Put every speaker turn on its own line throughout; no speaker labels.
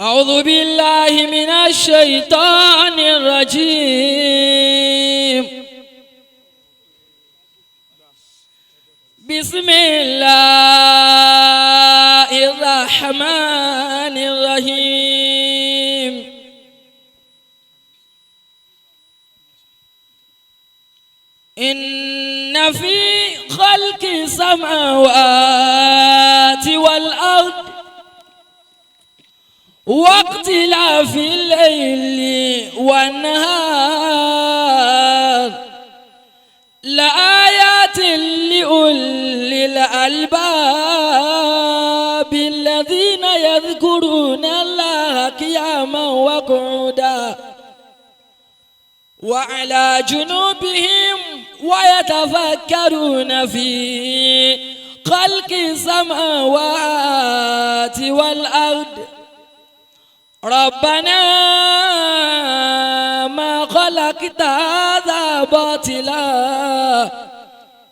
أعوذ بالله من الشيطان الرجيم. بسم الله الرحمن الرحيم. إن في خلق السماوات والأرض واختلاف الليل والنهار لآيات لأولي الألباب الذين يذكرون الله قياما وقعودا وعلى جنوبهم ويتفكرون في خلق السماوات والأرض ربنا ما خلقت هذا باطلا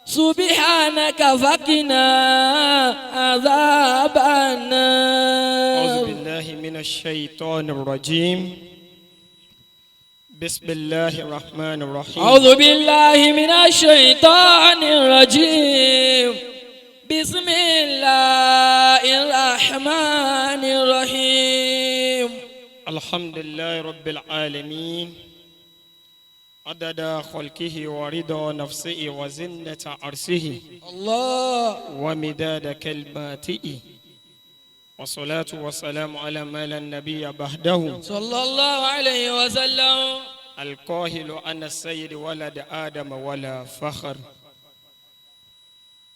سبحانك فقنا عذاب النار.
أعوذ بالله من الشيطان الرجيم. بسم الله الرحمن الرحيم.
أعوذ بالله من الشيطان الرجيم. بسم الله الرحمن الرحيم.
الحمد لله رب العالمين عدد خلقه ورضا نفسه وزنة عرشه
الله
ومداد كلماته والصلاة والسلام على ما لا نبي بعده
صلى الله عليه وسلم
القاهل أنا السيد ولد آدم ولا فخر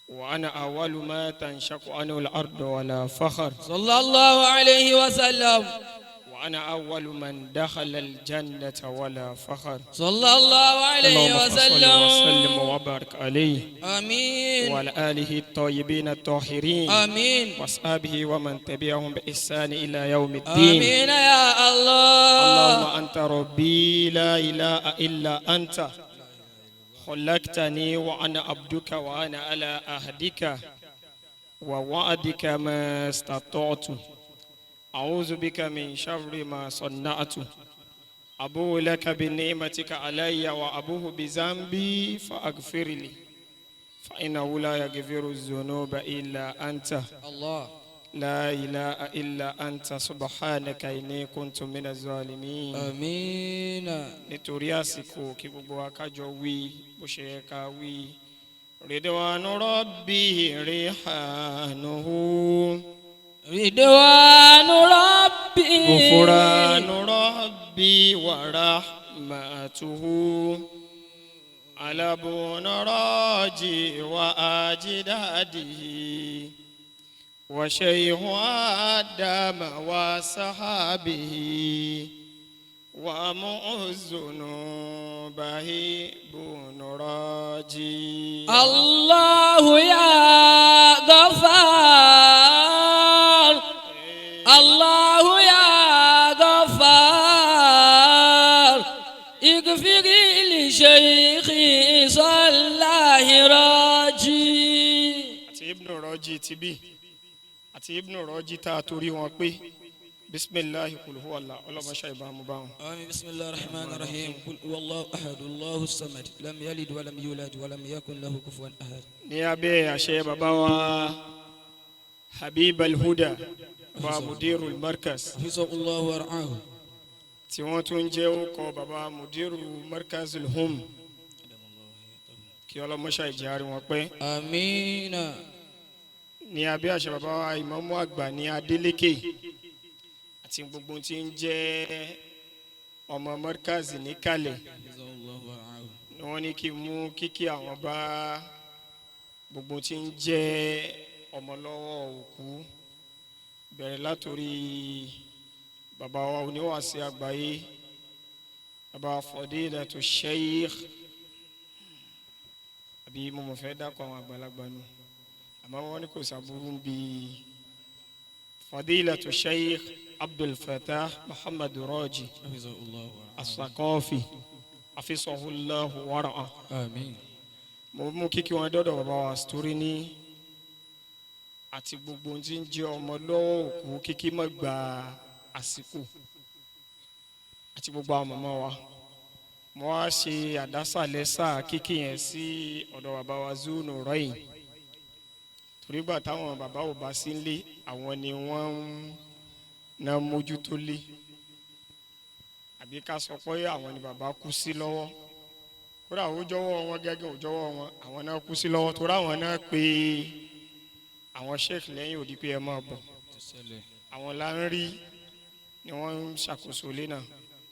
وأنا أول ما تنشق عنه الأرض ولا فخر
صلى الله عليه وسلم
وأنا أول من دخل الجنة ولا فخر
صلى الله عليه وسلم
وسلم وبارك عليه
آمين
وعلى آله الطيبين الطاهرين
آمين
وأصحابه ومن تبعهم بإحسان إلى يوم الدين
آمين يا الله.
اللهم أنت ربي لا إله إلا أنت خلقتني وأنا عبدك وأنا على عهدك ووعدك ما استطعت أعوذ بك من شر ما صنعت أبوء لك بنعمتك علي وأبوء بذنبي فأغفر لي فإنه لا يغفر الذنوب إلا أنت
الله
لا إله إلا أنت سبحانك إني كنت من الظالمين.
آمين.
nítorí àsìkò kí gbogbo wa ká jọ wí bó ṣe yẹ ká wí. ridwanu rabbi rihanuhu.
ridwanu rabbi.
ghufranu rabbi wa rahmatuhu. alabuna raji wa ajdadihi. وشيخ آدم وصحابه ومعز ذنوبه بن راجي.
الله يا غفار الله يا غفار اغفر لشيخي صلى راجي.
ابن راجي تبي àti ibnu rọ́jí tá a torí wọn pé bisimilahi kul huwa Allah ọlọ́mọṣẹ́ ìbámu bá wọn.
آمين. بسم الله الرحمن الرحيم. قل هو الله أحد الله الصمد لم يلد ولم يولد ولم يكن له كفوا أحد.
ní abẹ́ àṣẹ bàbá wa habib alhuda wa mudirul markaz
حفظه الله ورعاه.
tí wọ́n tún jẹ́ orúkọ bàbá mudirul markaz alhum kí ọlọ́mọṣẹ́ ìjárí wọn pé.
آمين.
ní abẹ́ àṣẹ bàbá wa ìmámù àgbà ní Adélékè àti gbogbo tí ń jẹ́ ọmọ mọ́rkàzì níkàlẹ̀ ni wọ́n ní kí mú kíkí àwọn bá gbogbo tí ń jẹ́ ọmọ lọ́wọ́ òkú bẹ̀rẹ̀ látòrí bàbá wa oníwàásí àgbáyé bàbá Fadilatu Sheikh àbí mo mọ̀ fẹ́ dákọ̀ àwọn àgbàlagbà nù. àmọ́ wọ́n ní kò sàbúrú bí Fadilatu Sheikh Abdul Fatah Muhammad Raji As-Saqafi afisahullahu wara'a.
Àmín.
mo mú kíkí wọn dọ́dọ̀ bàbá wa Story ní àti gbogbo tí ń jẹ́ ọmọ lọ́wọ́ òkú kíkí mọ́ gba àsìkò àti gbogbo àwọn màmá wa mo wá ṣe àdásàlẹ̀ sáà kíkì yẹn sí ọ̀dọ̀ bàbá wa zunu rọ́yìn torí gbà táwọn bàbá ò bá sí nílé àwọn ni wọ́n ń ná mójútó lé àbí ká sọ pé àwọn ni bàbá kú sí lọ́wọ́ kódà ó jọ̀wọ́ wọn gẹ́gẹ́ ò jọ̀wọ́ wọn àwọn náà kú sí lọ́wọ́ torí àwọn náà pé àwọn sheikh lẹ́yìn òdi pé ẹ máa bọ̀ àwọn là ń rí ni wọ́n ń ṣàkóso ilé náà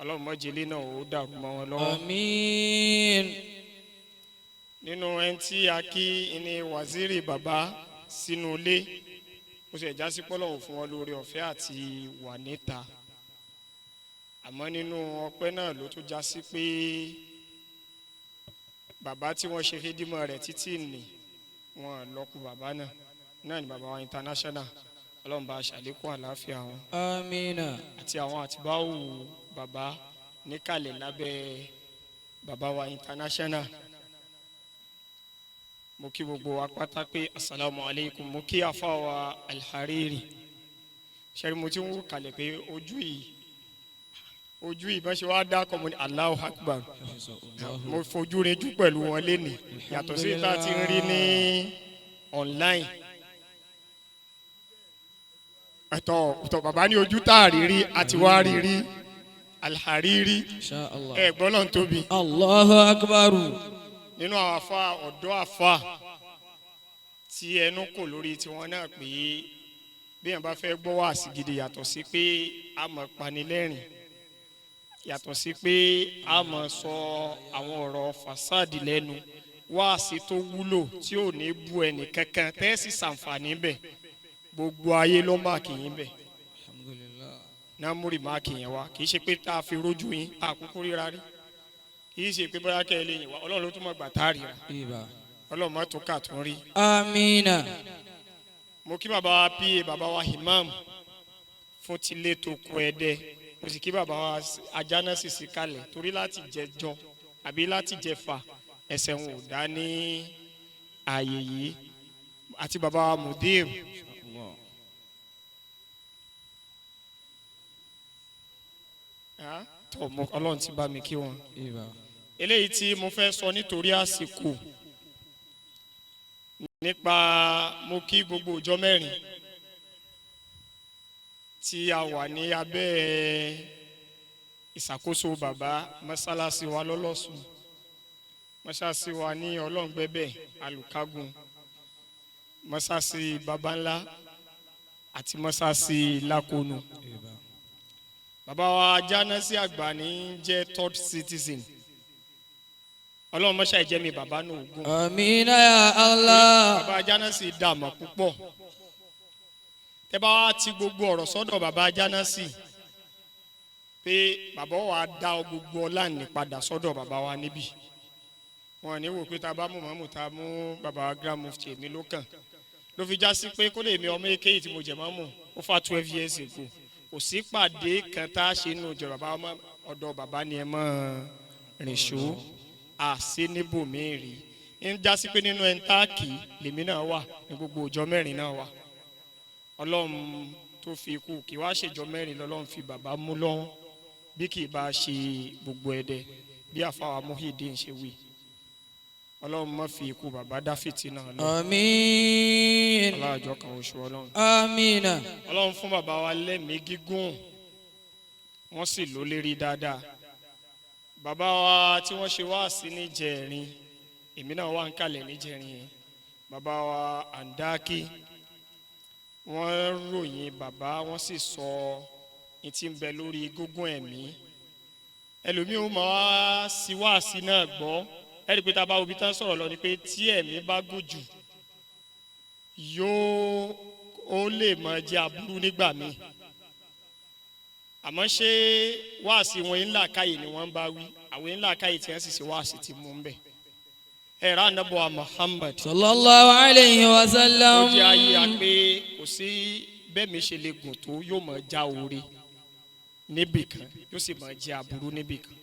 ọlọ́run mọ́jẹ ilé náà ó dàrú mọ́ wọn lọ́wọ́.
àmín.
nínú ẹni tí a kí ní waziri bàbá sínú ilé ó sì já sí pọ́lọ́hún fún wọn lórí ọ̀fẹ́ àti wà níta àmọ́ nínú ọpẹ́ náà ló tún já sí pé bàbá tí wọ́n ṣe fídímọ̀ rẹ̀ títí nì wọ́n lọ́kù bàbá náà ni bàbá wa international ọlọ́run bá ṣàlékún àlàáfíà wọn.
amina.
àti àwọn àtibáwò bàbá níkàlẹ̀ lábẹ́ bàbá wa international mo kí gbogbo wa pátá pé asalaamu aleykum mo kí afa wa alhariri ṣẹ́rí mo ti ń wò kalẹ̀ pé ojú yìí bá ṣe wá dákọ̀ mo ní Allahu Akbar mo fojú rinjú pẹ̀lú wọn lénìí yàtọ̀ sí ìta tí ń rí ní online ẹ̀tọ́ bàbá ní ojú tá a rí rí àti wá rí rí alhariri ẹ̀ gbọ́dọ̀ tóbi.
Allahu Akbar.
nínú àwọn afa ọ̀dọ́ afa tí ẹnu kò lórí tiwọn náà pé bí èèyàn bá fẹ́ gbọ́ wáàsí gidi yàtọ̀ sí pé a máa panilẹ́rìn yàtọ̀ sí pé a máa sọ àwọn ọ̀rọ̀ fasadi lẹ́nu wáàsí tó wúlò tí ò ní bú ẹnì kankan tẹ́sí sàǹfààní bẹ̀ gbogbo ayé ló máàkì yín bẹ̀ náà múrì máàkì yẹn wá kì í ṣe pé tá a fi rójú yín àkókò ríra rí kì í ṣe pé bóyá kẹ́ ẹ lè yìn wá ọlọ́run ló tún mọ̀ gbà tá a ríra ọlọ́run má tó kà tó rí.
amina.
mo kí bàbá wa pa bàbá wa Imam fún tilé tó kú ẹdẹ mo sì kí bàbá wa ajánásì sí kalẹ̀ torí láti jẹjọ àbí láti jẹfà ẹsẹ̀ wọn ò dá ní ààyè yìí àti bàbá wa Mudir tó ọlọ́run ti bá mi kí wọn. eléyìí tí mo fẹ́ sọ nítorí àsìkò nípa mo kí gbogbo ọjọ́ mẹ́rin tí a wà ní abẹ́ ìṣàkóso bàbá mọ́sálásí wa lọ́lọ́sùn mọ́sálásí wa ní ọlọ́ngbẹ́bẹ̀ alukagun mọ́sálásí baba ńlá àti mọ́sálásí lakonu bàbá wa jánásí àgbà ní jẹ́ third citizen ọlọ́run mọ́ṣá ìjẹ́ mi bàbá náà ogun.
amina ya Allah.
bàbá jánásí dààmú púpọ̀ tẹ́ bá wá ti gbogbo ọ̀rọ̀ sọ́dọ̀ bàbá jánásí pé bàbá wa dá gbogbo ọlá ní padà sọ́dọ̀ bàbá wa níbí wọn ní wò pé tá a bá mú mọ́mú tá a mú bàbá wa grand mufti èmi ló kàn ló fi já sí pé kó lè mi ọmọ èkéyìí tí mo jẹ mọ́mú ó fa 12 years ago kò sí pàdé kan tá a ṣe nínú ìjọ bàbá ọ̀dọ̀ bàbá ni ẹ mọ́ rìnṣó àṣẹ níbòmíì rí ń já sí pé nínú ẹntáàkì lèmi náà wà ní gbogbo ọjọ́ mẹ́rin náà wà ọlọ́run tó fi ikú kí wá ṣèjọ mẹ́rin lọ́lọ́run fi bàbá mú lọ́wọ́ bí kì í bá ṣe gbogbo ẹ̀dẹ̀ bí àfàwà Muh'd ń ṣe wí ọlọ́run má fi ikú bàbá dá fìtínà náà.
àmín.
aláàjọ kan oṣù ọlọ́run.
àmín.
ọlọ́run fún bàbá wa lẹ́mìí gígùn wọ́n sì ló lérí dáadáa bàbá wa tí wọ́n ṣe wá sí níjẹ̀rin èmi náà wà ń kalẹ̀ níjẹ̀rin yẹn bàbá wa àndákì wọ́n ròyìn bàbá wọ́n sì sọ ní tí ń bẹ lórí gógún ẹ̀mí ẹlòmíì ó máa wá sí wáàsí náà gbọ́ ẹ̀rí pé tá a bá wo bí tán sọ̀rọ̀ lọ ni pé tí ẹ̀mí bá gùn jù yóò ó lè máa jẹ́ aburú nígbà míì àmọ́ ṣé wáàsí wọn ńlá káyè ni wọ́n bá wí àwọn ńlá káyè tí wọ́n sì ṣe wáàsí ti mú un bẹ̀ ẹ̀rọ anábọ̀ Muhammad
sallallahu alayhi wa sallam
ó jẹ́ ayé a pé kò sí bẹ́ẹ̀ mi ṣe lè gùn tó yóò máa já oore níbìkan yóò sì máa jẹ́ aburú níbìkan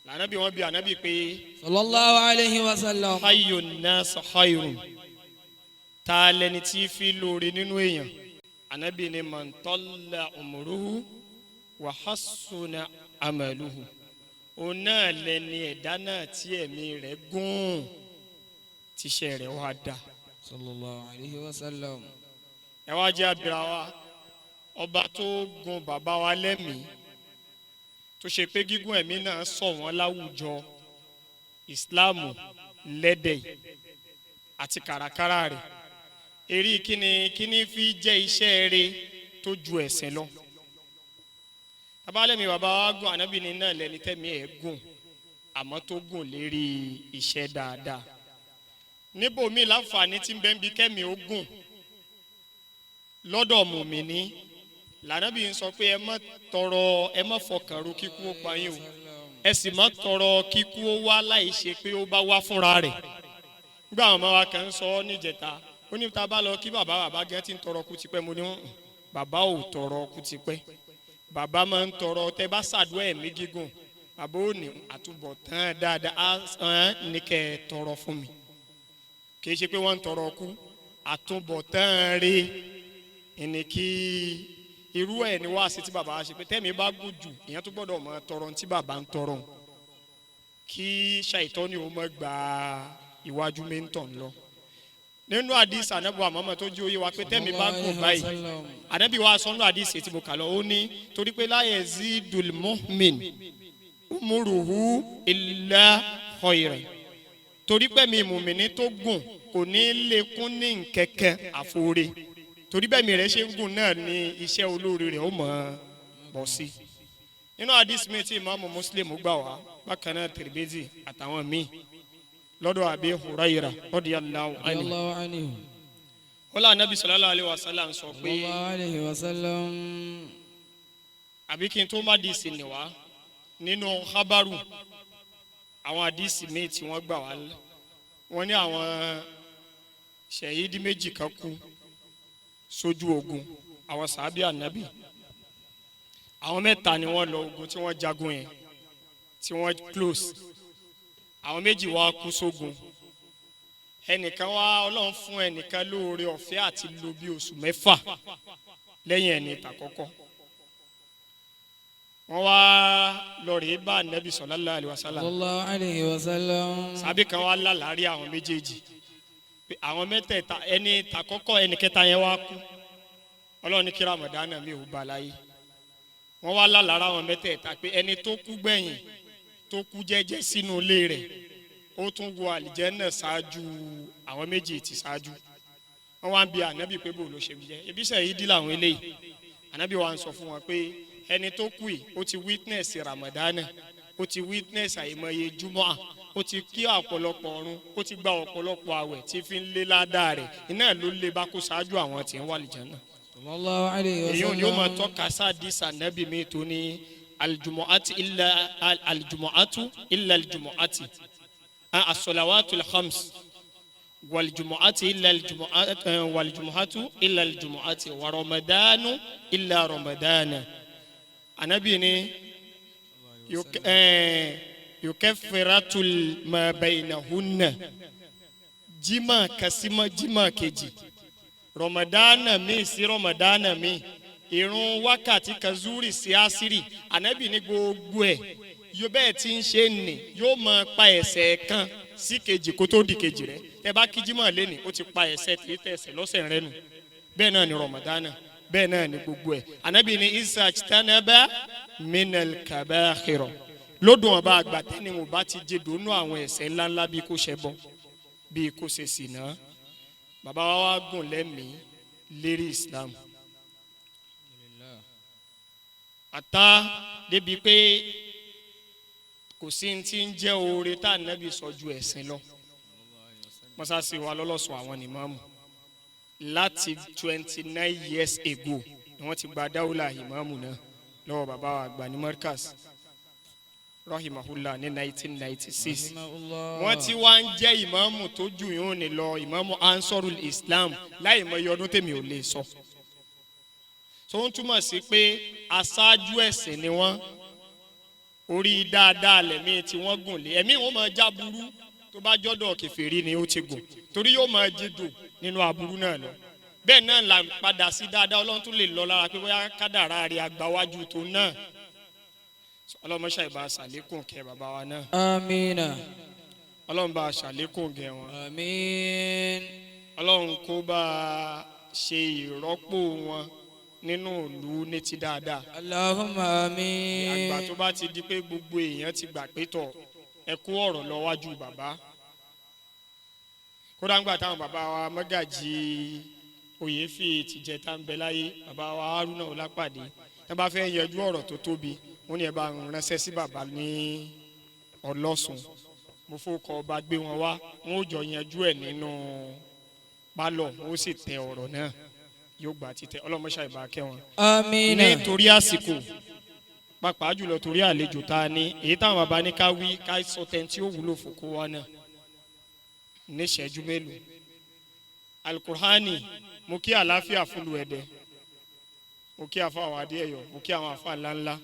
lànàbí wọn bí ànábì pé
sallallahu alayhi wa sallam
hayyun nas khayrun ta lẹni tí fi lóore nínú èèyàn ànábì ni man talla umruhu wa hasuna amaluhu òun náà lẹni ẹ̀dá náà tí ẹ̀mí rẹ̀ gùn tíṣẹ́ rẹ̀ wá dá.
sallallahu alayhi wa sallam.
ẹ wá jẹ́ abira wa ọba tó gùn bàbá wa lẹ́mìí tó ṣe pé gígùn ẹ̀mí náà sọ wọ́n láwùjọ ìsìláàmù lẹ́dẹ̀ àti kàràkàrà rẹ̀ èrí kíni fi jẹ́ iṣẹ́ rẹ̀ tó ju ẹ̀sìn lọ. tabalẹ́mi bàbá wa gùn ànábì ní náà lẹ́ni tẹ́mi ẹ̀ gùn àmọ́ tó gùn lérí iṣẹ́ dáadáa. níbòmí láǹfààní tí ń bẹ ń bi kẹ́mi ó gùn lọ́dọ̀ mùmíní lànàbì ń sọ pé ẹ má fọkàn ro kíkú ó pa yín o ẹ sì má tọrọ kíkú ó wá láì ṣe pé ó bá wá fúnra rẹ̀. nígbà àwọn ọmọ wa kan ń sọ níjẹta ó ní ta bá lọ kí bàbá gẹ́ tí ń tọrọ kú tipẹ́ mo ní bàbá ò tọrọ kú tipẹ́ bàbá máa ń tọrọ tẹ bá ṣàdúrà ẹ̀mí gígùn bàbá ò ní àtúbọ̀tán dáadáa ní kẹ́ ẹ tọrọ fún mi kì í ṣe pé wọ́n ń tọrọ kú àtúbọ̀tán rí ẹni kí irú ẹ̀ ni wá sí tí bàbá ṣe pé tẹ́mi bá gùn jù ìyẹn tó gbọ́dọ̀ máa tọrọ tí bàbá ń tọrọ kí ṣàìtọ́ni ó máa gba iwájú mẹ́ńtọ̀n lọ. nínú àdìs ànábì àmọ́mọ́ tó jí oyé wa pé tẹ́mi bá gùn báyìí ànábì wa sọ́nù àdìs tí mo kà lọ ó ní torí pé la yazidul mu'min umuruhu illa khayran torí pé mi mùmíní tó gùn kò ní lékún ní nkẹ́kẹ́ àfoore torí bẹ́ẹ̀ mi rẹ̀ ṣe ń gùn náà ni iṣẹ́ olóore rẹ̀ ó mọ̀ ọ́ bọ̀ sí. nínú àdìs mi tí ìmáàmù Muslim gbà wá bákan náà Tirmidhi àtàwọn míì lọ́dọ̀ Abi Hurairah radiyallahu anhu. wọ́n lé Ànábì sallallahu alayhi wa sallam sọ pé àbí kí n tó má dìísì ní wá nínú habaru àwọn àdìsí míì tí wọ́n gbà wá wọ́n ní àwọn ṣẹ̀yídì méjì kan kú sójú ogun àwọn sàábì Ànábì àwọn mẹ́ta ni wọ́n lọ ogun tí wọ́n jagun yẹn tí wọ́n close àwọn méjì wá kú sógun ẹnìkan wá Ọlọ́run fún ẹnìkan lóore ọ̀fẹ́ àti lò bí oṣù 6 lẹ́yìn ẹni tàkọ́kọ́ wọ́n wá lọ rèé bá Ànábì sallallahu alaihi wasallam sàbí kan wá lálàárí àwọn méjèèjì pé àwọn mẹ́tẹ̀ẹ̀ta ẹni tàkọ́kọ́ ẹni kẹta yẹn wá kú Ọlọ́run ní kí Ramadana mi ò bá láyé wọ́n wá lálàárí àwọn mẹ́tẹ̀ẹ̀ta pé ẹni tó kú gbẹ̀yìn tó kú jẹ́jẹ́ sínú ilé rẹ̀ ó tún wọ àlìjẹ́nà ṣáájú àwọn méjì tí ṣáájú wọ́n wá ń bi Ànábì pé bò ló ṣe jẹ́ ebíṣẹ́ yìí dí làwọn eléyìí Ànábì wa ń sọ fún wọn pé ẹni tó kú yìí ó ti witness Ramadana ó ti witness àìmọye jumọ́ ó ti kí ọ̀pọ̀lọpọ̀ ọ̀run ó ti gba ọ̀pọ̀lọpọ̀ àwẹ̀ tí fi ń lé ládàá rẹ̀ iná ló lé bá kó ṣáájú àwọn tí ń wà àlìjẹ́nà. èyí ò ní ó máa tọ́ka sáàdìs Ànábì mi tó ní aljumu'atu illa aljumu'ati as-salawatul khams waljumu'atu illa aljumu'ati wa ramadanu illa ramadana. Ànábì ní yukaffiratul ma baynahunna jimá kasima jimá kejì ramadana mi sí ramadana mi ìrun wákàtí kan zuri sí asiri Ànábì ní gbogbo ẹ̀ yóò bẹ́ẹ̀ tí ń ṣe nì yóò máa pa ẹ̀ṣẹ̀ kan sí kejì kó tó di kejì rẹ̀ tẹ́ bá kí jimá lẹ́nì ó ti pa ẹ̀ṣẹ̀ tí tẹ̀sẹ̀ lọ́sẹ̀ rẹ̀ nù bẹ́ẹ̀ náà ni ramadana bẹ́ẹ̀ náà ni gbogbo ẹ̀ Ànábì ní isajtanaba minal kaba'ir lódùn ọba àgbà tẹ́ni wọn bá ti jẹ́ dòónú àwọn ẹ̀ṣẹ̀ ńláńlá bí kò ṣe bọ́ bí kò ṣe ṣìnà bàbá wa wá gùn lẹ́mìí lérí Islam àtá débi pé kò sí ní ti ń jẹ́ oore tá Ànábì sọ ju ẹ̀sìn lọ mọ́sáàsì wa lọ́lọ́sùn àwọn ìmáàmù láti 29 years ago ni wọ́n ti gba dáwùlà ìmáàmù náà lọ́wọ́ bàbá wa àgbà ní Markaz rahimahullah ní 1996 wọ́n ti wá ń jẹ́ ìmáàmù tó jù yóò ní lọ ìmáàmù Ansarul Islam láì mọ iye ọdún tèmi ò lè sọ tó ń túmọ̀ sí pé aṣáájú ẹ̀sìn ni wọ́n orí dáadáa lẹ̀mí tí wọ́n gùn lé ẹ̀mí wọn máa já burú tó bá jọ́dọ̀ kèfèrí ni ó ti gùn torí yóò máa jídò nínú aburú náà lọ bẹ́ẹ̀ náà là ń padà sí dáadáa ọlọ́run tún lè lọ lára pé bóyá kádàrá rẹ̀ àgbáwájú tó náà ọlọ́run ṣàì bá ṣàlékún kẹ́ bàbá wa náà
amina
ọlọ́run bá ṣàlékún gẹ̀ wọn
amin
ọlọ́run kó bá ṣe ìrọ́pò wọn nínú ìlú ní ti dáadáa
Allahumma amin
àgbà tó bá ti di pé gbogbo èèyàn ti gbà pé tọ̀ ẹ kó ọ̀rọ̀ lọ wájú bàbá kódà ńgbà táwọn bàbá wa mọ́gàjì oyèéfì tìjẹta ń bẹ láyé bàbá wa Haruna Ọlápàdé tí wọ́n bá fẹ́ yanjú ọ̀rọ̀ tó tóbi wọ́n ní ẹ bá ránṣẹ́ sí bàbá ní Ọlọ́sùn mo fọkọ ọba gbé wọn wá wọn ò jọ yanjú ẹ̀ nínú pálọ̀ wọn ó sì tẹ ọ̀rọ̀ náà yóò gbà títẹ ọlọmọṣà ìbákẹ́ wọn.
amina
nítorí àsìkò pàápàá jùlọ torí àlejò tá a ní èyí táwọn bàbá ní ká wí ká sọ tẹ́ntì ó wúlò fún kó wá náà ní ìṣẹ́jú mélòó. alukur'ani mo kí àlàáfíà fúlù ẹ̀dẹ̀ mo kí àfa àwọn adéẹ̀yọ̀ mo kí àwọn àfa ńláńlá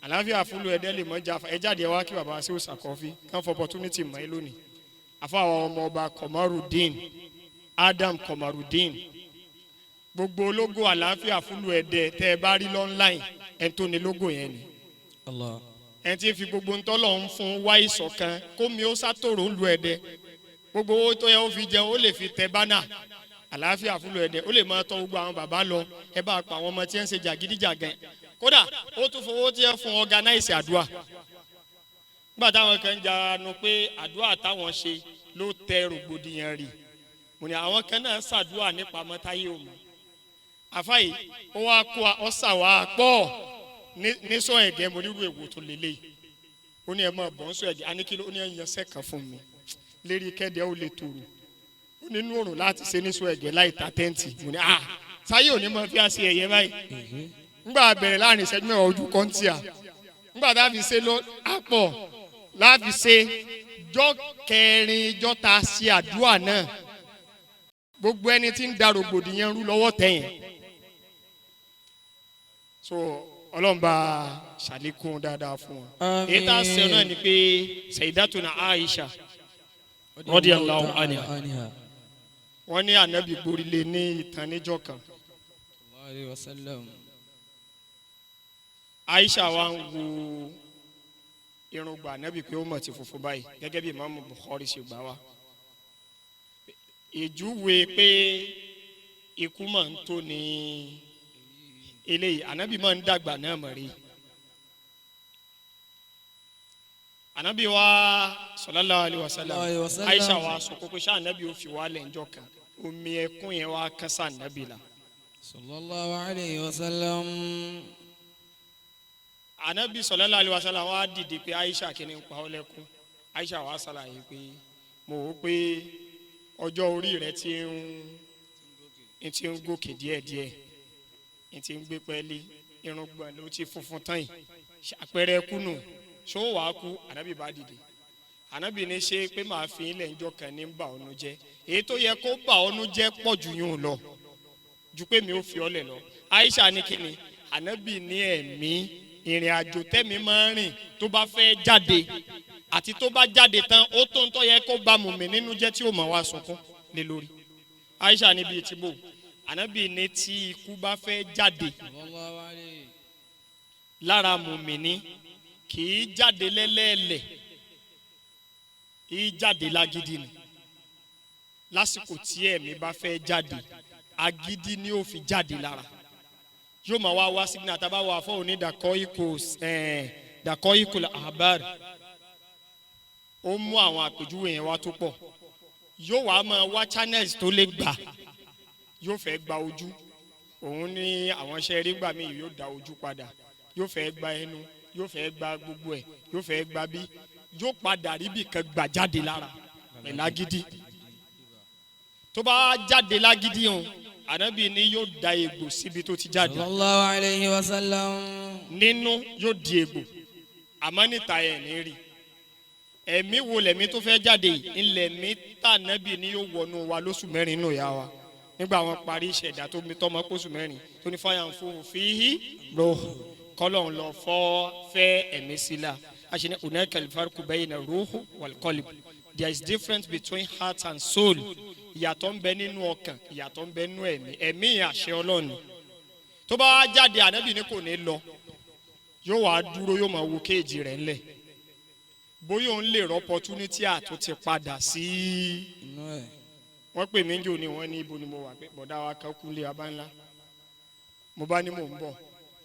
àlàáfíà fúlù ẹ̀dẹ̀ lè mọ́ ẹ jáde wá kí bàbá sí òsàkọ́fí kàn fọ opportunity mọ́ ẹ lónìí àfa àwọn ọmọ ọba Komarudin Adam Komarudin gbogbo ológo àlàáfíà fúlù ẹ̀dẹ̀ tẹ́ ẹ bá rí lọ́nláìn ẹ̀ tó ní lógo yẹn ni
Allah
ẹ̀ tí fi gbogbo ntọ́lọ̀ ń fún wá ìṣọ̀kan kó mi ó sátòrò ń lu ẹ̀dẹ̀ gbogbo owó tó yẹ ó fi jẹun ó lè fi tẹ bánà àlàáfíà fúlù ẹ̀dẹ̀ ó lè máa tọ́ gbogbo àwọn bàbá lọ ẹ bá pa àwọn ọmọ tí ń ṣe jàgídíjàgan kódà ó tún fowó tí ẹ fún ọganáìsì àdúrà nígbà táwọn kan ń jaranu pé àdúrà táwọn ṣe ló tẹ rògbòdìyàn rì mo ní àwọn kan náà ṣàdúrà nípa mọ́táyé òmù àfáyé ó wá kó ọ̀sà wá pọ̀ ní sọ ẹ̀gẹ́ mo nírú èwo tó lélẹ̀ ó ní ẹ máa bọ̀ ń sọ ẹ̀gẹ́ aníkìló ó ní ẹ̀yàn sẹ́kàn fún mi lérí kẹ́dẹ́ ó lè tòrò ó nínú òrùn láti ṣe ní sọ ẹ̀gẹ́ láì ta tẹ́ǹtì mo ní sáyé òní mọ fi àṣẹ ẹ̀yẹ báyìí ńgbà bẹ̀rẹ̀ láàrin ìṣẹ́jú mẹ́wàá ojú kọ́ńtì à ńgbà tá a fi ṣe lọ àpọ̀ láti ṣe jọ́ kẹrin jọ́ta ṣe àdúrà náà gbogbo ẹni tí ń da rògbòdìyàn rú lọ́wọ́ tẹ̀yìn so ọlọ́run bá ṣàlékún dáadáa fún wọn. èyí tá a sọ náà ni pé Sayyidatuna Aisha radiyallahu anha wọ́n ní ànábì gborílé ní ìtàn níjọ́ kan. Aisha wa ń wo irùngbọ̀n ànábì pé ó mọ̀ ti funfun báyìí gẹ́gẹ́ bí Imam Bukhari ṣe gbà wá. ìjúwe pé ikú máa ń tó ní eléyìí ànábì máa ń dàgbà náà mọ̀ rí ànábì wa sallallahu alaihi wasallam Aisha wa sọ pé ṣá ànábì ó fi wá lẹ́njọ́ kan omi ẹkún yẹn wá kán sí ànábì la
sallallahu alaihi wasallam
ànábì sallallahu alaihi wasallam wa dìde pé Aisha kí ni ń pa ọ́ lẹ́kún Aisha wa ṣàlàyé pé mo wò pé ọjọ́ orí rẹ̀ ti ń gòkè díẹ̀díẹ̀ ti ń gbé pẹ́ẹ́lí irùngbọ̀n ló ti funfun tán yìí àpẹẹrẹ kùnú ṣó wàá kú ànábì bá dìde ànábì ní ṣe pé màá fi ilẹ̀ ńjọ́ kan ní bà ọ́nú jẹ́ èyí tó yẹ kó bà ọ́nú jẹ́ pọ̀ jù yún lọ ju pé mi ò fi ọ́ lẹ̀ lọ Aisha ní kíni ànábì ní ẹ̀mí ìrìn àjò tẹ́mi máa ń rìn tó bá fẹ́ jáde àti tó bá jáde tán ó tó ń tọ́ yẹ kó bá mùmí nínú jẹ́ tí ó mọ̀ wá sunkún lé lórí Aisha níbi ìtìbò ànábì ní tí ikú bá fẹ́ jáde lára mùmíní kì í jáde lẹ́lẹ́ẹ̀lẹ̀ í jáde lágídí ni lásìkò tí ẹ̀mí bá fẹ́ jáde agídí ni ó fi jáde lára yóò máa wá sígbìn àtàbá wà fún òní dàkọ́ ikú àbár ó mú àwọn àpèjúwe yẹn wá tó pọ̀ yóò wá máa wá channels tó lè gbà yóò fẹ́ gba ojú òun ní àwọn iṣẹ́ rí gbà mí yóò dá ojú padà yóò fẹ́ gba ẹnu yóò fẹ́ gba gbogbo ẹ̀ yóò fẹ́ gba bí yóò padà rí bí kan gbà jáde lára ẹ̀ lágídí tó bá jáde lágídí hàn ànábì ni yóò da egbò síbi tó ti jáde
sallallahu alayhi wa sallam
nínú yóò di egbò àmọ́ níta ẹ̀ ní rí ẹ̀mí wo lẹ̀mí tó fẹ́ jáde ńlẹ̀ mí tà ànábì ni yóò wọnú wa lóṣù mẹ́rin nù yá wa nígbà wọn parí ìṣẹ̀dá tó mi tọ́mọ pósù mẹ́rin tó ní fáyà ń fún fíhí lọ kọ́lọ́n lọ fẹ́ ẹ̀mí sílá àṣẹ ní unaka al-farqu bayna ruhu wal qalb There is difference between heart and soul. Ìyàtọ̀ ń bẹ nínú ọkàn, ìyàtọ̀ ń bẹ nínú ẹ̀mí. Ẹ̀mí àṣẹ Ọlọ́run. Tó bá jáde Ànábì ní kò ní lọ. Yóò wá dúró yóò máa wo kéèjì rẹ̀ ńlẹ̀. Bóyá òun lè rọ opportunity àtún ti padà sí. Wọ́n pè mí jò ní wọ́n ní ibo ni mo wà pé bọ̀dá wa kan kú lé abá ńlá. Mo bá ní mò ń bọ̀.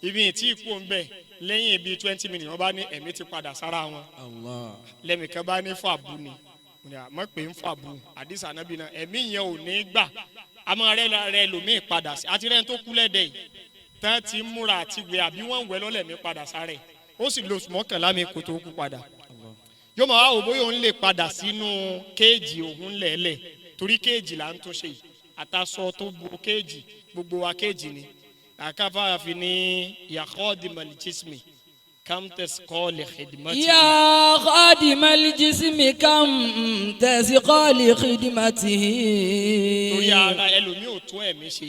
Ibi tí ikú ń bẹ lẹ́yìn ibi 20 minutes wọ́n bá ní ẹ̀mí ti padà sára wọn. Lẹ́mìkan bá ní fàbú ni. Mọ̀ pé ń fàbú àdìsá Ànábì náà ẹ̀mí yẹn ò ní gbà. Àmọ́ rẹ̀ lòmíì padà sí. Àti rẹ̀ tó kú lẹ́dẹ̀ yìí. Tán ti múra àti wẹ̀ àbí wọ́n ń wẹ̀ lọ́lẹ̀mí padà sáré. Ó sì lo mọ́kànlá mi kó tó kú padà. Yóò máa wá wò bóyá òun lè padà sínú kéèjì òun lẹ̀ẹ́lẹ̀ torí kéèjì là ń tó ṣe yìí àtàsọ tó bo kéèjì gbogbo wa kéèjì ni àkàfà fi ní yakhadimal jismi kam tasqa li khidmati.
Ya khadimal jismi kam tasqa li khidmati.
Torí ara ẹlòmíì ò tó ẹ̀mí ṣe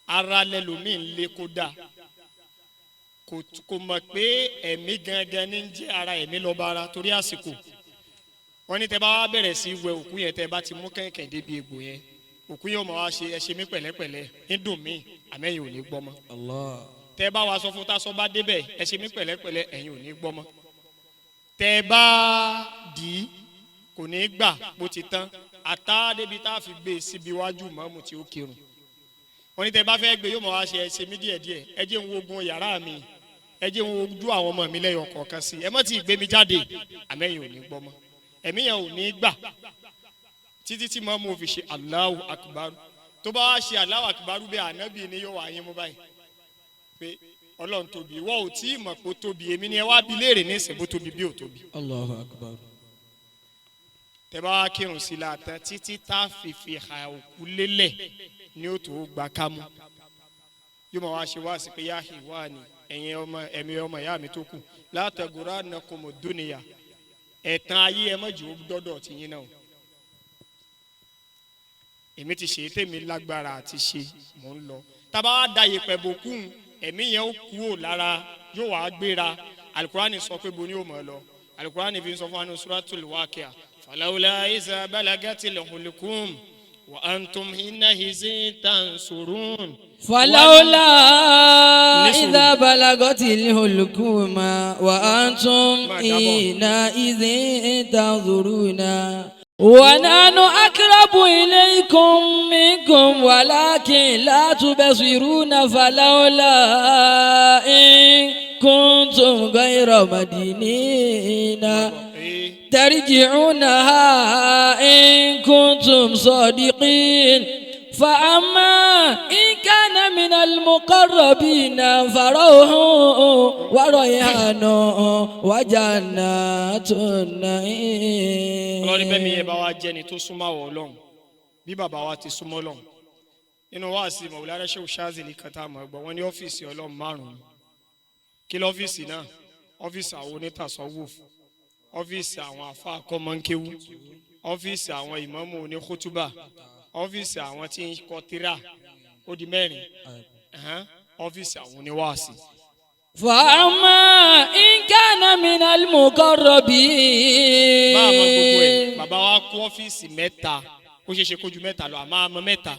ara lẹlòmíì ń lé kó dà kò mọ̀ pé ẹ̀mí gangan ní jẹ́ ara ẹ̀mí lọ́ba ara torí àsìkò wọ́n ní tẹ́ bá wá bẹ̀rẹ̀ sí wẹ òkú yẹn tẹ́ bá ti mú kẹ̀kẹ́ débi egbò yẹn òkú yẹn ó máa wá ṣe ẹ ṣe mí pẹ̀lẹ́pẹ̀lẹ́ ń dùn mí àmẹ́yìn ò ní gbọ́ mọ́. Tẹ́ bá wá sọ fún tásọ bá débẹ̀ ẹ ṣe mí pẹ̀lẹ́pẹ̀lẹ́ ẹ̀yin ò ní gbọ́ mọ́. Tẹ́ bá dì í kò ní gbà bó ti tán àtá débi tá a fi gbé síbi iwájú mọ́mù tí ó kírun. Wọ́n ní tẹ́ bá fẹ́ gbé yóò máa wá ṣe ẹ ṣe mí díẹ̀díẹ̀ ẹ jẹ́ ń wo ogun yàrá mi ẹ jẹ́ ń wo ojú àwọn ọmọ mi lẹ́yọ̀ kọ̀ọ̀kan sí ẹ mọ́ tí ì gbé mi jáde àmẹ́yìn ò ní gbọ́ mọ́. Ẹ̀mí yẹn ò ní gbà títí tí mọ́mú fi ṣe Allahu Akbar tó bá wá ṣe Allahu Akbar bẹ́ẹ̀ Ànábì ni yóò wá yín mú báyìí pé Ọlọ́run tóbi wọ́n ò tí ì mọ̀ pé ó tóbi èmi ni ẹ wá bi léèrè ní ìsìn bó tóbi bí ò tóbi.
Allahu Akbar.
Tẹ́ bá wá kírun sí la tán títí tá a fi ha òkú lélẹ̀ ní ó tó gbà kámú yóò máa wá ṣe wá sí pé yá ìwá ni ẹ̀yin ọmọ ẹ̀mí ọmọ ìyá mi tó kù la taghurrannakumu dunya ẹ̀tàn ayé ẹ mọ̀jù dọ́dọ̀ ti yín náà èmi ti ṣe tèmi lágbára àti ṣe mò ń lọ tábà wá da yèpẹ̀ bòkún ẹ̀mí yẹn ó kú ò lára yóò wá gbéra alukurani sọ pé bo ni ó mọ̀ lọ alukurani fi sọ fún wa ní suratul Waqi'a falawla iza balagatil hulqum wa antum hinahizi tansurun.
falawla iza balagatil hulqum wa antum hinahizi tansuruna. ونحن أقرب إليكم منكم ولكن لا تبصرون فلولا إن كنتم غير مدينين ترجعونها إن كنتم صادقين فأما إن كان من المقربين فروح وريحان وجنات النعيم.
Ọlọ́run bẹ́ẹ̀ mi ẹ bá wa jẹ́ ni tó súnmọ́ àwọn Ọlọ́run bí bàbá wa ti súnmọ́ Ọlọ́run nínú wáàsí Mawlana Sheikh Shazili kan tá a mọ̀ gbọ́ wọ́n ní ọ́fíìsì Ọlọ́run márùn-ún kí lọ́fíìsì náà ọ́fíìsì àwọn onítàsọ́wọ́f ọ́fíìsì àwọn àfa akọ́mọ́nkéwú ọ́fíìsì àwọn ìmáàmù oníkútúbà ọ́fíìsì àwọn tí ń kọ tírà ó di mẹ́rin ọ́fíìsì àwọn oníwàásì.
fàámà ìkànnà minal muqarrabin.
bá a mọ gbogbo ẹ̀ bàbá wa kó ọ́fíìsì mẹ́ta ó ṣeé ṣe kójú mẹ́ta lọ àmọ́ àmọ́ mẹ́ta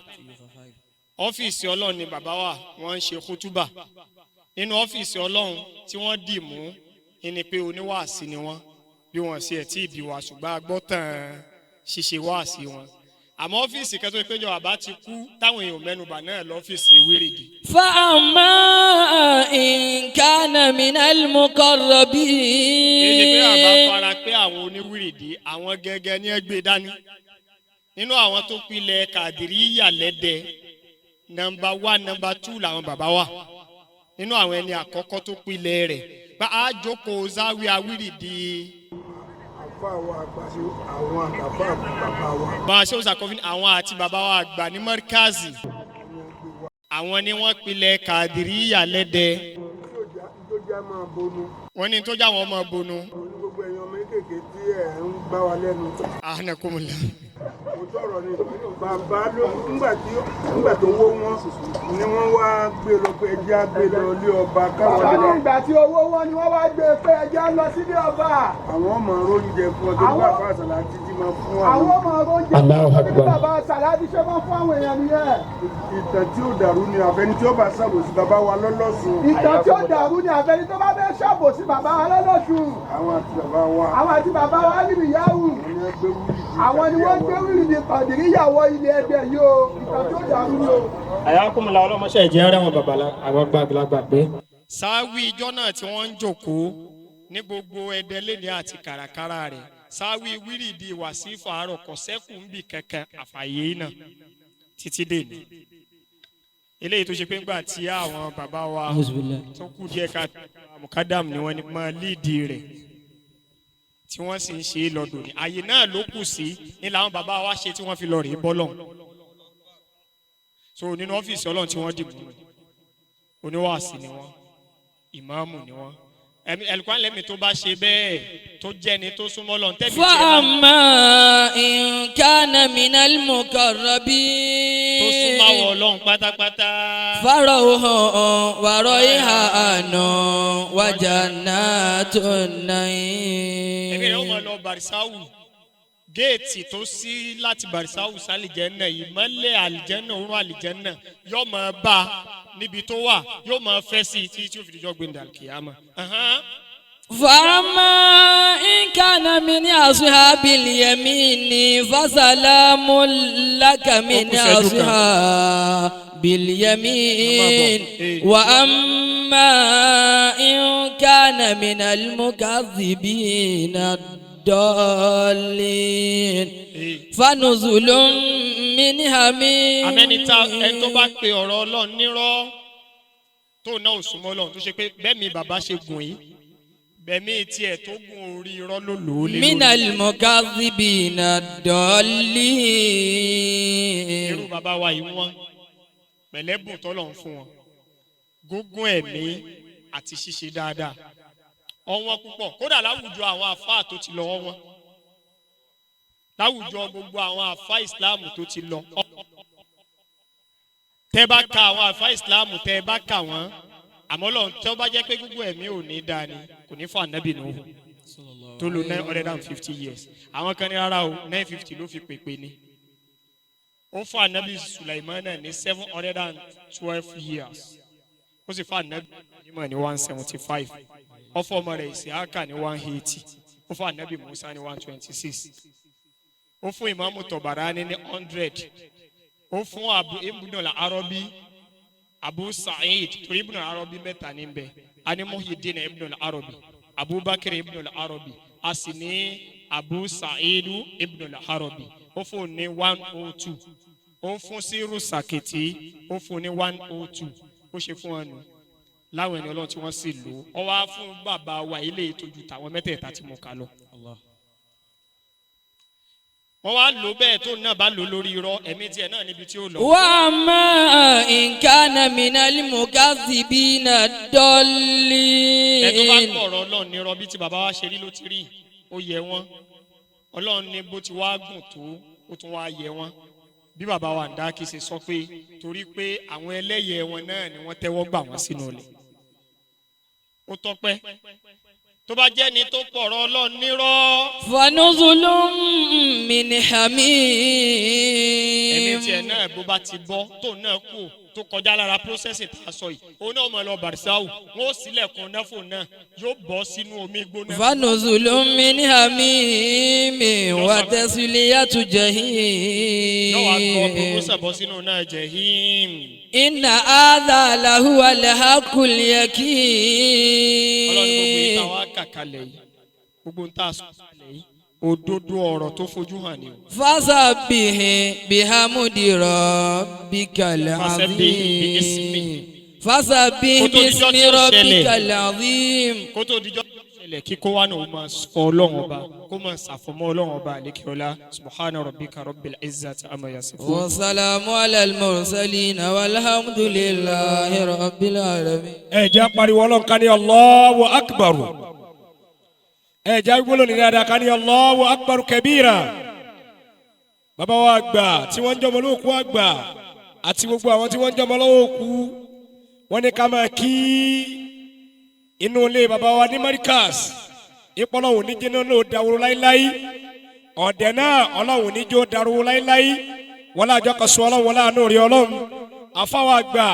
ọ́fíìsì Ọlọ́run ni bàbá wa wọ́n ń ṣe kútúbà nínú ọ́fíìsì Ọlọ́run tí wọ́n dì mú ni pé oníwàásì ni wọ́n bí wọ́n ṣe ẹ̀ tí ì bí wa ṣùgbọ́n agbọ́tàn ṣíṣe wàásì wọn àmọ́ ọ́fíìsì kẹ́tọ́ ìpéjọ àbá ti kú táwọn èèyàn mẹ́nubà náà lọ́fíìsì wíìrìdì.
fa'amma in kana minal muqarrabin.
èyí pé àbá fara pé àwọn oníwíìrìdì àwọn gẹ́gẹ́ ní ẹgbẹ́ dání nínú àwọn tó pilẹ̀ Kàdìríyà lẹ́dẹ̀ nọ́mbà 1 nọ́mbà 2 làwọn bàbá wa nínú àwọn ẹni àkọ́kọ́ tó pilẹ̀ rẹ̀ bá a jókòó záwíà wíìrìdì. bá a ṣe òṣàkọ́fín àwọn àti bàbá wa àgbà ní mọ́ríkàzì àwọn ni wọ́n pilẹ̀ Kàdìríyà lẹ́dẹ̀ wọ́n ní tó já wọn ọmọ bonu.
gbogbo èèyàn méjèèjì tí ẹ̀ ń gbá wa lẹ́nu.
anakumula.
mo sọ̀rọ̀ ni bàbá ló ńgbà tó wó wọn ni wọ́n wá gbé lọ pé ẹjẹ́ á gbé lọ ilé ọba káwọn lọ.
Ìgbà tí owó wọn ni wọ́n wá gbé pé ẹjẹ́ á lọ sílé ọba.
Àwọn ọmọ oúnjẹ fún ọdún bá bá àṣàlá títí máa fún àwọn.
Àwọn ọmọ oúnjẹ fún ọdún bá bá àṣàlá ti ṣe máa fún àwọn èèyàn nìyẹn.
Ìtàn tí ó dàrú ni àfẹni tí ó bá ṣàbòsí bàbá wa lọ́lọ́sùn.
Ìtàn tí ó dàrú ni àfẹni tó bá fẹ́ ṣàbòsí bàbá wa lọ́lọ́sùn.
Àwọn àti bàbá wa.
Àwọn àti bàbá wa Arimiyahu. Àwọn ni wọ́n gbé wíìlì ní Kàdìríyàwó ilé ẹgbẹ́ yìí o. Ìtàn tí ó dàrú ni o.
Àyàkùnmùlà ọlọ́mọṣẹ́ ìjẹ́ rẹ̀ wọn àwọn àgbàlagbà pé. Sáwí ìjọ náà tí wọ́n ń jókòó ní gbogbo ẹ̀dẹ́lẹ́ni àti kàràkàrà rẹ̀ sáwí wíìrìdì wàsífà àárọ̀ kò sẹ́kù ń bì kankan àfàyè náà títí dèní. Eléyìí tó ṣe pé ńgbà tí àwọn bàbá wa tó kù díẹ̀ ká mùkádàm ni wọ́n ní máa líìdì rẹ̀ tí wọ́n sì ń ṣe é lọ́dọ̀ ní àyè náà ló kù sí ní làwọn bàbá wa ṣe tí wọ́n fi lọ rèé bọ́lọ̀ so nínú ọ́fíìsì ọlọ́run tí wọ́n dìbò oníwàásí ni wọ́n ìmáàmù ni wọ́n ẹlùkọ́ lẹ́mí tó bá ṣe bẹ́ẹ̀ tó jẹ́ni tó súnmọ́ lọ́n tẹ́lẹ̀ tí ẹ bá
fa'amma in kana minal muqarrabin
tó súnmọ́ wọ ọlọ́run pátápátá
farawhun wa rayhanun wa jannatun na'im.
ẹ̀mí rẹ̀ ó mọ̀ lọ bàrísáwù géètì tó sí láti bàrísáwù sálìjẹ́nà ìmọ́lẹ̀ àlìjẹ́nà òórùn àlìjẹ́nà yóò máa bá níbi tó wà yóò máa fẹ́ sí i tí ó fi dijọ́ gbẹ̀ndà kìyàmá.
fa'amma in kana min ashabil yamini fasalamun laka min ashabil yamin wa amma in kana min al-mukaththibina dọ́ọ̀lìn fanuzulun min hamim.
amẹ́nita ẹni tó bá pe ọ̀rọ̀ ọlọ́run nírọ́ tó náà ò súnmọ́ ọlọ́run tó ṣe pé bẹ́ẹ̀ mi bàbá ṣe gùn yìí bẹ́ẹ̀ mi tiẹ̀ tó gùn orí irọ́ ló lò ó lé lórí.
minal mukaththibina dọ́ọ̀lìn.
irú bàbá wa yìí wọ́n pẹ̀lẹ́bùn tọ́lọ̀ ń fún wọn gúngún ẹ̀mí àti ṣíṣe dáadáa ọwọ́n púpọ̀ kódà láwùjọ àwọn àfáà tó ti lọ ọwọ́n láwùjọ gbogbo àwọn àfáà ìsìláàmù tó ti lọ tẹ́ bá ka àwọn àfáà ìsìláàmù tẹ́ bá kà wọ́n àmọ́ lọ́n tẹ́ ó bá jẹ́ pé gbogbo ẹ̀mí ò ní dáa ni kò ní fún ànábì Nuhu tó lò 950 years àwọn kan ní rárá o 950 ló fi pèpè ni ó fún ànábì Sulaimana ní 712 years ó sì fún ànábì Ibrahim ní 175 ó fún ọmọ rẹ̀ Isiaka ní 180 ó fún ànábì Musa ní 126 ó fún Imam Tabarani ní 100 ó fún Ibn al-Arabi Abu Sa'id torí Ibn al-Arabi mẹ́ta ní bẹ́ẹ̀ a ní Muhyiddin Ibn al-Arabi Abubakar Ibn al-Arabi a sì ní Abu Sa'id Ibn al-Arabi ó fún ní 102 ó fún Siru Sakiti ó fún ní 102 ó ṣe fún wọn nù láwọn ẹni Ọlọ́run tí wọ́n sì lò ó wá fún bàbá wa ilé ìtọ́jú tàwọn mẹ́tẹ̀ẹ̀ta tí mo kà lọ. wọ́n wá lò bẹ́ẹ̀ tó náà bá lò lórí irọ́ ẹ̀mí tiẹ̀ náà níbi tí ó lọ.
wa amma in kana minal mukaththibina dallin.
ẹ tó bá kọ̀ ọ̀rọ̀ Ọlọ́run ní irọ́ bí ti bàbá wa ṣe rí ló ti rí ó yẹ wọ́n Ọlọ́run ní bó ti wá gùn tó ó tún wá yẹ wọ́n bí bàbá wa ń dá kí ṣe sọ pé torí pé àwọn ẹlẹ́yẹ wọn náà ni wọ́n tẹ́wọ́ gbà wọ́n sínú ilẹ̀ ó tọ́pẹ́ tó bá jẹ́ ni tó pọ̀rọ̀ Ọlọ́run nírọ́.
fanuzulun min hamim.
ẹ̀mí tiẹ̀ náà bó bá ti bọ́ tó náà kú tó kọjá lára processing tá a sọ yìí òun náà mọ̀ lọ bàrísáwù wọn ó sílẹ̀kùn náfò náà yóò bọ́ sínú omi gbóná.
fanuzulun min hamim wa tasliyatu jahim.
yóò wá gbọ́ promotion bọ́ sínú náà jahim.
inna hadha lahuwa al-haqqul yakin.
Ọlọ́run gbogbo yìí táwa kàkálẹ̀ yìí gbogbo ń tà sọ̀kalẹ̀ yìí òdodo ọ̀rọ̀ tó fojú hàn ni o.
fasabbih bihamdi rabbikal azim. fasabbih bismi rabbikal azim.
kó tó dijọ́ ṣẹlẹ̀ kíkó wa náà ó máa sọ Ọlọ́run ọba kó máa ṣàfọmọ́ Ọlọ́run ọba àlékèọlá subhana rabbika rabbil izzati amma yasifun.
wa salamu alal mursalin walhamdulillahi rabbil alamin.
ẹ jẹ́ pariwo Ọlọ́run ká ní Allahu akbar. ẹ jẹ́ gbólóhùn ní dáadáa ká ní Allahu akbar kabira. bàbá wa àgbà tí wọ́n ń jọmọ lóòkú àgbà àti gbogbo àwọn tí wọ́n ń jọmọ lóòkú wọ́n ní ká máa kí inú ilé bàbá wa ní Markaz ìpọ́nlọ́wọ́ oníjẹ́ náà ló dàwóró láíláí ọ̀dẹ̀ náà ọlọ́wọ́ oníjẹ́ ó dàwóró láíláí wọ́n lájọ kan sọ ọlọ́wọ́ láàánú rí ọlọ́run àfáwà àgbà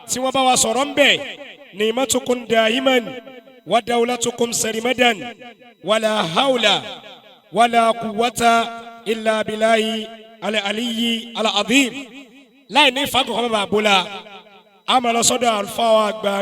tí wọ́n bá wa sọ̀rọ̀ ń bẹ̀ ní imatukum daiman wa dawlatukum sarimadan wala hawla wala quwwata illa billahi al-aliyyi al-azim láì ní ìfàkùnkọ́ bàbá àbúlà àmọ́ lọ sọ́dọ̀ àlùfáà àgbà